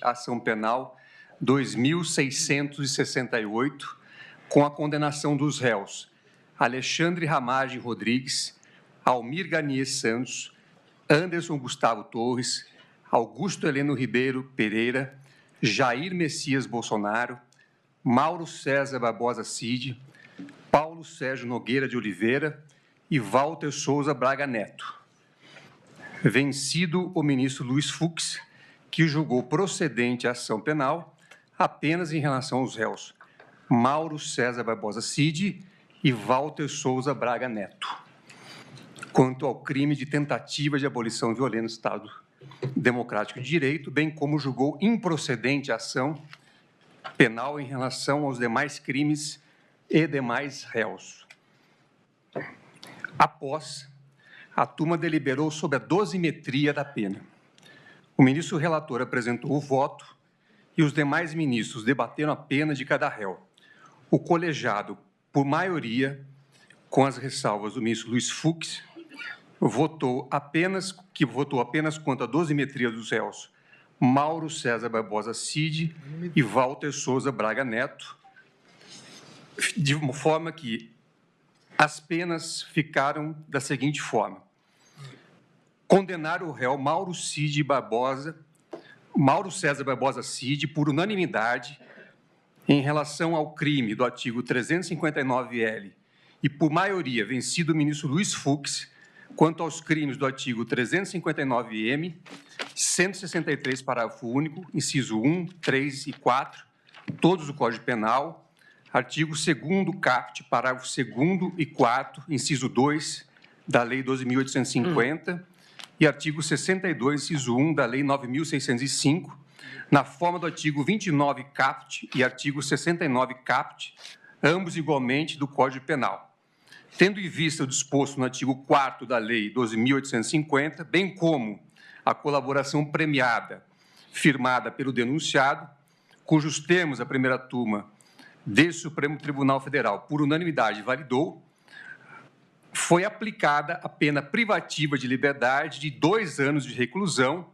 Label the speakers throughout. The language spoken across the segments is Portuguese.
Speaker 1: Ação Penal 2668, com a condenação dos réus Alexandre Ramagem Rodrigues, Almir Garnier Santos, Anderson Gustavo Torres, Augusto Heleno Ribeiro Pereira, Jair Messias Bolsonaro, Mauro César Barbosa Cid, Paulo Sérgio Nogueira de Oliveira e Walter Souza Braga Neto. Vencido o ministro Luiz Fux, que julgou procedente a ação penal apenas em relação aos réus Mauro César Barbosa Cid e Walter Souza Braga Neto, quanto ao crime de tentativa de abolição violenta do Estado Democrático de Direito, bem como julgou improcedente a ação penal em relação aos demais crimes e demais réus. Após, a turma deliberou sobre a dosimetria da pena. O ministro relator apresentou o voto e os demais ministros debateram a pena de cada réu. O colegiado, por maioria, com as ressalvas do ministro Luiz Fux, votou apenas quanto à dosimetria dos réus Mauro César Barbosa Cid e Walter Souza Braga Neto, de uma forma que as penas ficaram da seguinte forma: condenar o réu Mauro César Barbosa Cid por unanimidade em relação ao crime do artigo 359-L e por maioria vencido o ministro Luiz Fux quanto aos crimes do artigo 359-M, 163, parágrafo único, inciso 1, 3 e 4, todos do Código Penal, artigo 2º caput, parágrafo 2º e 4, inciso 2 da Lei 12.850 e artigo 62, inciso 1 da Lei 9.605, na forma do artigo 29 caput e artigo 69 caput, ambos igualmente do Código Penal. Tendo em vista o disposto no artigo 4º da Lei 12.850, bem como a colaboração premiada firmada pelo denunciado, cujos termos a primeira turma desse Supremo Tribunal Federal, por unanimidade, validou, foi aplicada a pena privativa de liberdade de 2 anos de reclusão,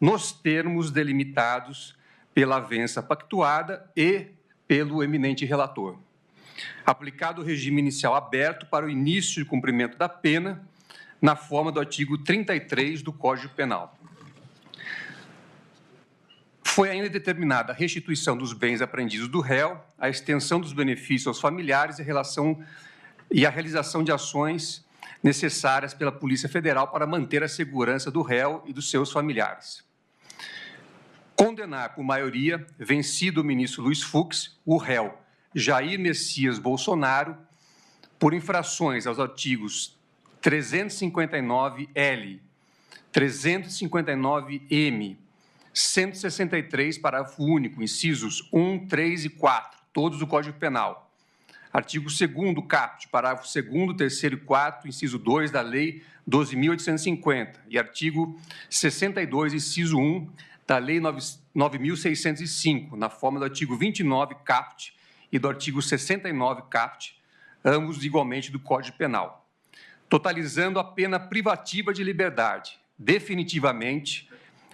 Speaker 1: nos termos delimitados pela avença pactuada e pelo eminente relator. Aplicado o regime inicial aberto para o início de cumprimento da pena, na forma do artigo 33 do Código Penal. Foi ainda determinada a restituição dos bens apreendidos do réu, a extensão dos benefícios aos familiares e a realização de ações necessárias pela Polícia Federal para manter a segurança do réu e dos seus familiares. Condenar por maioria, vencido o ministro Luiz Fux, o réu Jair Messias Bolsonaro, por infrações aos artigos 359-L, 359-M, 163, parágrafo único, incisos 1, 3 e 4, todos do Código Penal. Artigo 2º caput, parágrafo 2º, 3º e 4, inciso 2 da Lei 12.850 e artigo 62, inciso 1 da Lei 9.605, na forma do artigo 29 caput e do artigo 69 caput, ambos igualmente do Código Penal, totalizando a pena privativa de liberdade, definitivamente,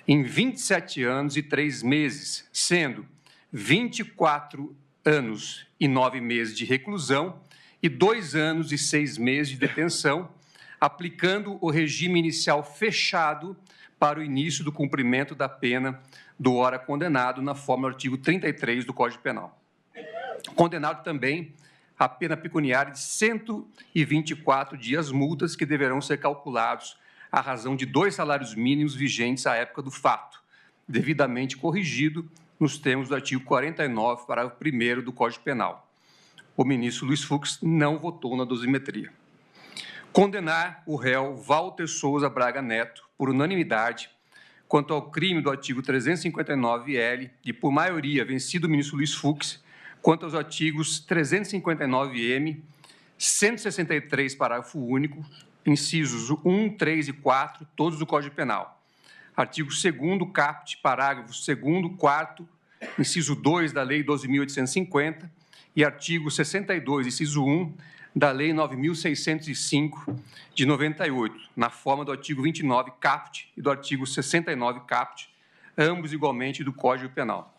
Speaker 1: em 27 anos e 3 meses, sendo 24 anos e 9 meses de reclusão e 2 anos e 6 meses de detenção, aplicando o regime inicial fechado para o início do cumprimento da pena do ora condenado, na forma do artigo 33 do Código Penal. Condenado também a pena pecuniária de 124 dias multas que deverão ser calculados à razão de 2 salários mínimos vigentes à época do fato, devidamente corrigido nos termos do artigo 49, parágrafo 1º do Código Penal. O ministro Luiz Fux não votou na dosimetria. Condenar o réu Walter Souza Braga Neto, por unanimidade, quanto ao crime do artigo 359-L e, por maioria, vencido o ministro Luiz Fux, quanto aos artigos 359-M, 163, parágrafo único, incisos 1, 3 e 4, todos do Código Penal. Artigo 2º caput, parágrafo 2º, 4º, inciso 2 da Lei 12.850 e artigo 62, inciso 1 da Lei 9.605, de 98, na forma do artigo 29 caput e do artigo 69 caput, ambos igualmente do Código Penal.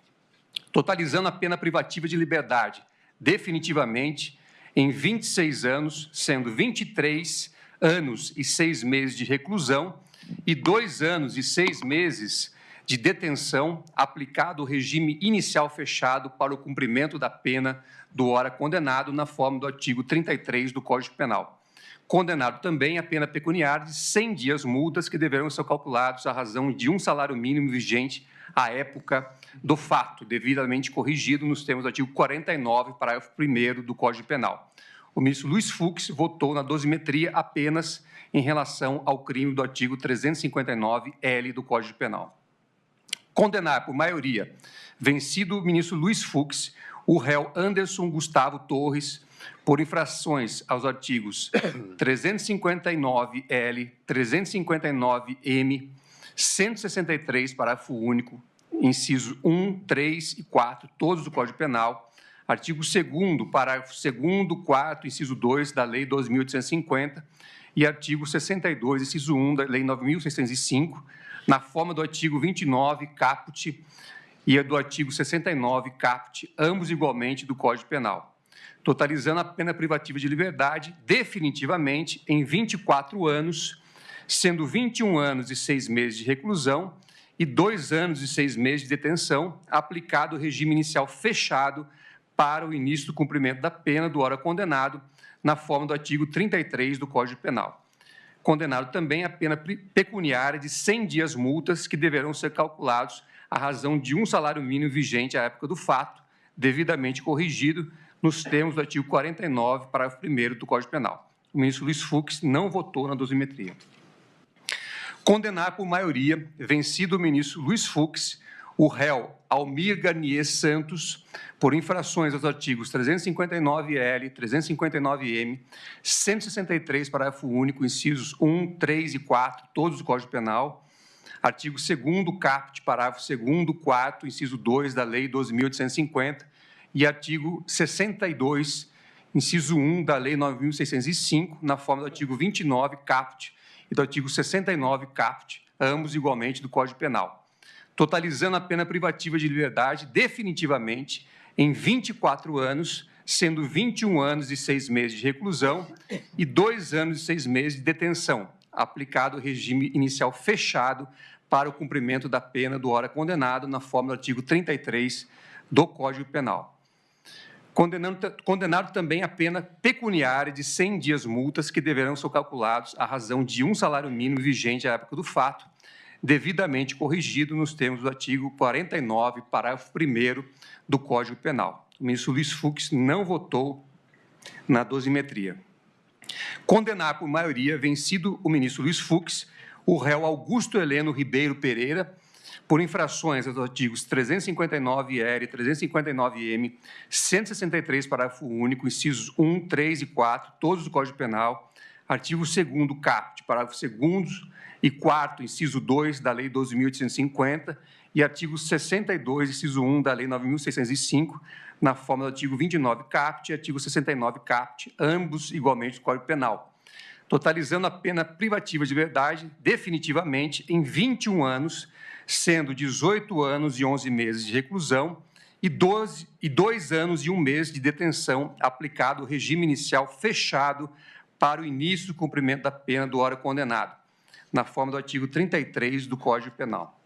Speaker 1: Totalizando a pena privativa de liberdade, definitivamente, em 26 anos, sendo 23 anos e 6 meses de reclusão e 2 anos e 6 meses de detenção aplicado o regime inicial fechado para o cumprimento da pena do ora condenado na forma do artigo 33 do Código Penal. Condenado também a pena pecuniária de 100 dias multas que deverão ser calculados à razão de um salário mínimo vigente à época do fato, devidamente corrigido nos termos do artigo 49, parágrafo 1º do Código Penal. O ministro Luiz Fux votou na dosimetria apenas em relação ao crime do artigo 359-L do Código Penal. Condenar por maioria, vencido o ministro Luiz Fux, o réu Anderson Gustavo Torres, por infrações aos artigos 359-L, 359-M, 163, parágrafo único, inciso 1, 3 e 4, todos do Código Penal, artigo 2º, parágrafo 2º, 4, inciso 2 da Lei 12.850 e artigo 62, inciso 1 da Lei 9.605, na forma do artigo 29, caput, e do artigo 69, caput, ambos igualmente do Código Penal, totalizando a pena privativa de liberdade definitivamente em 24 anos, sendo 21 anos e 6 meses de reclusão e 2 anos e 6 meses de detenção, aplicado o regime inicial fechado para o início do cumprimento da pena do ora condenado, na forma do artigo 33 do Código Penal. Condenado também a pena pecuniária de 100 dias multas que deverão ser calculados à razão de um salário mínimo vigente à época do fato, devidamente corrigido nos termos do artigo 49, parágrafo 1º do Código Penal. O ministro Luiz Fux não votou na dosimetria. Condenar por maioria, vencido o ministro Luiz Fux, o réu Almir Garnier Santos, por infrações aos artigos 359-L, 359-M, 163, parágrafo único, incisos 1, 3 e 4, todos do Código Penal, artigo 2º, caput, parágrafo 2º, 4, inciso 2 da Lei 12.850 e artigo 62, inciso 1 da Lei 9.605, na forma do artigo 29, caput, e do artigo 69, caput, ambos igualmente do Código Penal, totalizando a pena privativa de liberdade definitivamente em 24 anos, sendo 21 anos e 6 meses de reclusão e 2 anos e 6 meses de detenção, aplicado o regime inicial fechado para o cumprimento da pena do ora condenado na forma do artigo 33 do Código Penal. Condenado também a pena pecuniária de 100 dias multas que deverão ser calculados à razão de um salário mínimo vigente à época do fato, devidamente corrigido nos termos do artigo 49, parágrafo 1º do Código Penal. O ministro Luiz Fux não votou na dosimetria. Condenar por maioria, vencido o ministro Luiz Fux, o réu Augusto Heleno Ribeiro Pereira, por infrações aos artigos 359-R, 359-M, 163, parágrafo único, incisos 1, 3 e 4, todos do Código Penal, artigo 2º, caput, parágrafo 2º e 4º, inciso 2 da Lei 12.850 e artigo 62, inciso 1 da Lei 9.605, na forma do artigo 29, caput e artigo 69, caput, ambos igualmente do Código Penal, totalizando a pena privativa de liberdade definitivamente em 21 anos, sendo 18 anos e 11 meses de reclusão e 2 anos e 1 mês de detenção, aplicado o regime inicial fechado para o início do cumprimento da pena do ora condenado, na forma do artigo 33 do Código Penal.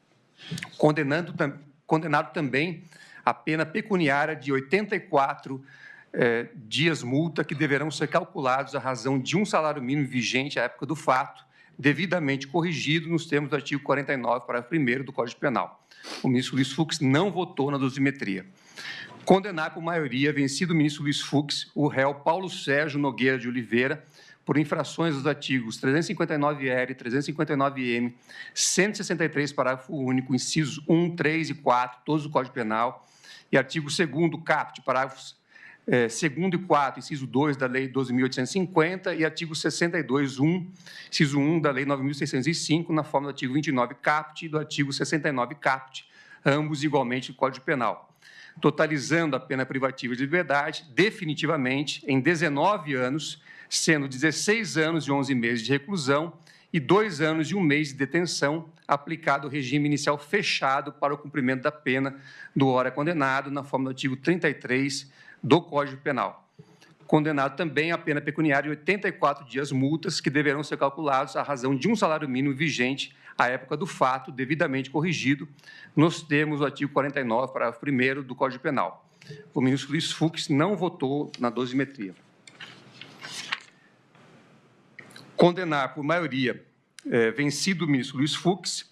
Speaker 1: Condenado também a pena pecuniária de 84 dias multa que deverão ser calculados à razão de um salário mínimo vigente à época do fato, devidamente corrigido nos termos do artigo 49, parágrafo 1º do Código Penal. O ministro Luiz Fux não votou na dosimetria. Condenar por maioria, vencido o ministro Luiz Fux, o réu Paulo Sérgio Nogueira de Oliveira, por infrações dos artigos 359-R, 359-M, 163, parágrafo único, incisos 1, 3 e 4, todos do Código Penal, e artigo 2º, caput, parágrafos 2º e 4, inciso 2 da Lei 12.850 e artigo 62, 1, inciso 1 da Lei 9.605, na forma do artigo 29, caput e do artigo 69, caput, ambos igualmente do Código Penal, totalizando a pena privativa de liberdade definitivamente em 19 anos, sendo 16 anos e 11 meses de reclusão e 2 anos e 1 mês de detenção, aplicado o regime inicial fechado para o cumprimento da pena do ora condenado, na forma do artigo 33 do Código Penal. Condenado também a pena pecuniária de 84 dias multas, que deverão ser calculados à razão de um salário mínimo vigente à época do fato, devidamente corrigido, nos termos do artigo 49, parágrafo 1º do Código Penal. O ministro Luiz Fux não votou na dosimetria. Condenar por maioria vencido o ministro Luiz Fux,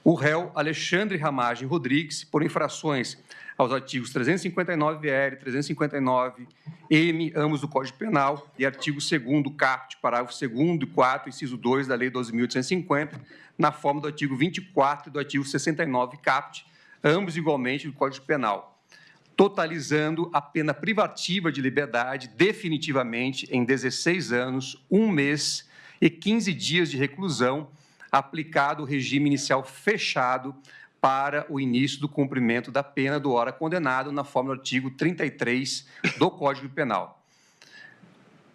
Speaker 1: o réu Alexandre Ramagem Rodrigues, por infrações aos artigos 359-R, 359-M, ambos do Código Penal, e artigo 2º, caput, parágrafo 2º e 4, inciso 2 da Lei 12.850, na forma do artigo 24 e do artigo 69, caput, ambos igualmente do Código Penal, totalizando a pena privativa de liberdade definitivamente em 16 anos, 1 mês e 15 dias de reclusão, aplicado o regime inicial fechado para o início do cumprimento da pena do ora condenado, na forma do artigo 33 do Código Penal.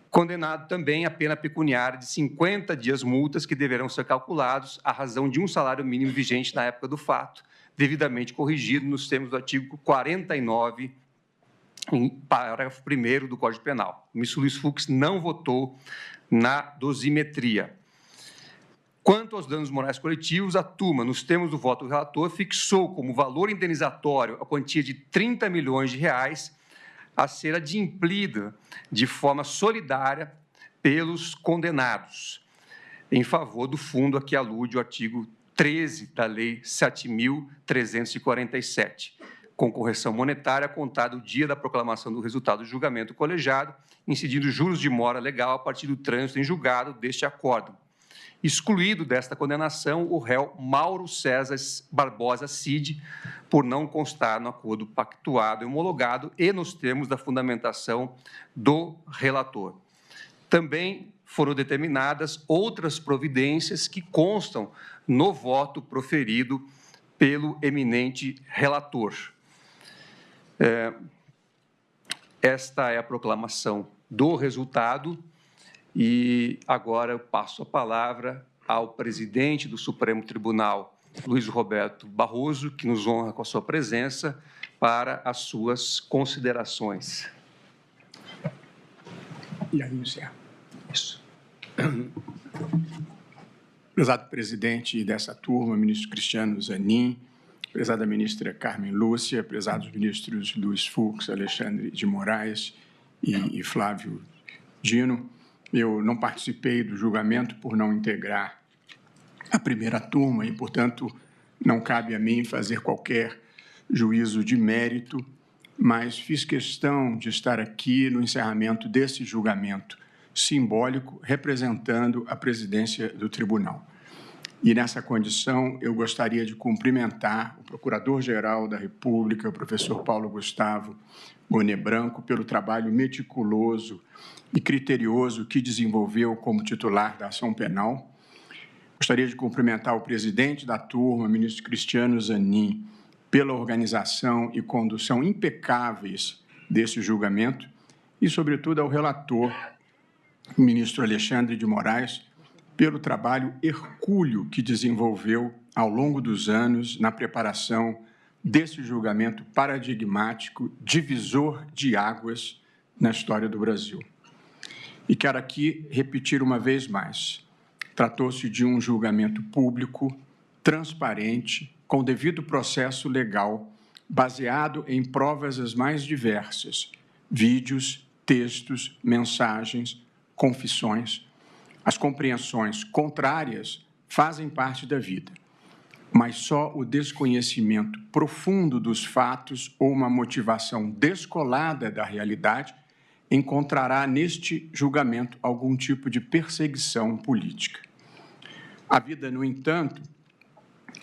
Speaker 1: Condenado também a pena pecuniária de 50 dias multas, que deverão ser calculados à razão de um salário mínimo vigente na época do fato, devidamente corrigido nos termos do artigo 49, parágrafo 1º do Código Penal. O ministro Luiz Fux não votou na dosimetria. Quanto aos danos morais coletivos, a turma, nos termos do voto do relator, fixou como valor indenizatório a quantia de R$30 milhões a ser adimplida de forma solidária pelos condenados, em favor do fundo a que alude o artigo 13 da Lei 7.347, com correção monetária contada o dia da proclamação do resultado do julgamento colegiado, incidindo juros de mora legal a partir do trânsito em julgado deste acórdão. Excluído desta condenação o réu Mauro César Barbosa Cid, por não constar no acordo pactuado e homologado e nos termos da fundamentação do relator. Também foram determinadas outras providências que constam no voto proferido pelo eminente relator. Esta é a proclamação do resultado. E agora eu passo a palavra ao presidente do Supremo Tribunal, Luiz Roberto Barroso, que nos honra com a sua presença, para as suas considerações.
Speaker 2: E aí, isso. Prezado presidente dessa turma, ministro Cristiano Zanin, prezada ministra Carmen Lúcia, prezados ministros Luiz Fux, Alexandre de Moraes e Flávio Dino, eu não participei do julgamento por não integrar a primeira turma e, portanto, não cabe a mim fazer qualquer juízo de mérito, mas fiz questão de estar aqui no encerramento desse julgamento simbólico, representando a presidência do tribunal. E, nessa condição, eu gostaria de cumprimentar o Procurador-Geral da República, o professor Paulo Gustavo Bonet Branco, pelo trabalho meticuloso e criterioso que desenvolveu como titular da ação penal. Gostaria de cumprimentar o presidente da turma, ministro Cristiano Zanin, pela organização e condução impecáveis desse julgamento e, sobretudo, ao relator, o ministro Alexandre de Moraes, pelo trabalho hercúleo que desenvolveu ao longo dos anos na preparação desse julgamento paradigmático, divisor de águas na história do Brasil. E quero aqui repetir uma vez mais, tratou-se de um julgamento público, transparente, com devido processo legal, baseado em provas as mais diversas, vídeos, textos, mensagens, confissões. As compreensões contrárias fazem parte da vida, mas só o desconhecimento profundo dos fatos ou uma motivação descolada da realidade encontrará neste julgamento algum tipo de perseguição política. A vida, no entanto,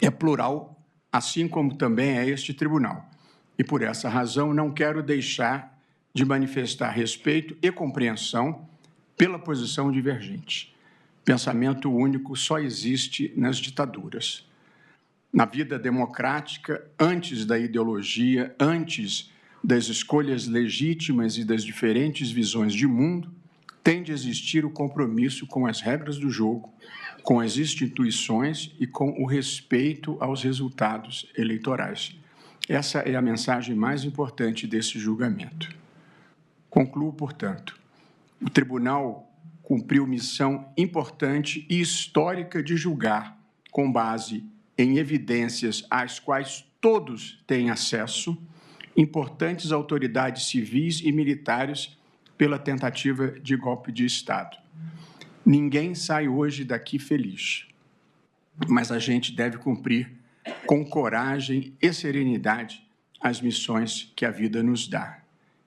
Speaker 2: é plural, assim como também é este tribunal. E, por essa razão, não quero deixar de manifestar respeito e compreensão pela posição divergente. Pensamento único só existe nas ditaduras. Na vida democrática, antes da ideologia, antes das escolhas legítimas e das diferentes visões de mundo, tem de existir o compromisso com as regras do jogo, com as instituições e com o respeito aos resultados eleitorais. Essa é a mensagem mais importante desse julgamento. Concluo, portanto, o tribunal cumpriu missão importante e histórica de julgar, com base em evidências às quais todos têm acesso, importantes autoridades civis e militares pela tentativa de golpe de Estado. Ninguém sai hoje daqui feliz, mas a gente deve cumprir com coragem e serenidade as missões que a vida nos dá.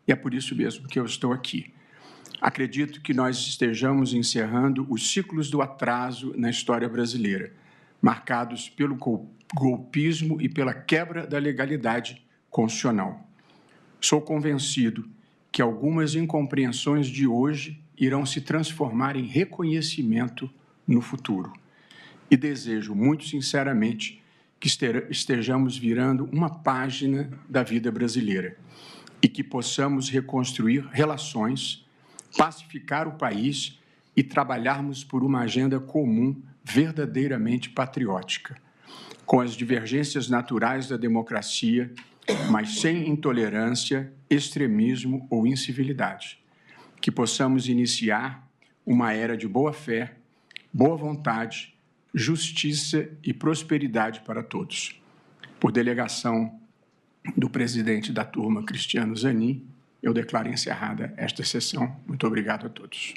Speaker 2: E é por isso mesmo que eu estou aqui. Acredito que nós estejamos encerrando os ciclos do atraso na história brasileira, marcados pelo golpismo e pela quebra da legalidade constitucional. Sou convencido que algumas incompreensões de hoje irão se transformar em reconhecimento no futuro. E desejo, muito sinceramente, que estejamos virando uma página da vida brasileira e que possamos reconstruir relações, pacificar o país e trabalharmos por uma agenda comum verdadeiramente patriótica, com as divergências naturais da democracia, mas sem intolerância, extremismo ou incivilidade. Que possamos iniciar uma era de boa-fé, boa vontade, justiça e prosperidade para todos. Por delegação do presidente da turma, Cristiano Zanin, eu declaro encerrada esta sessão. Muito obrigado a todos.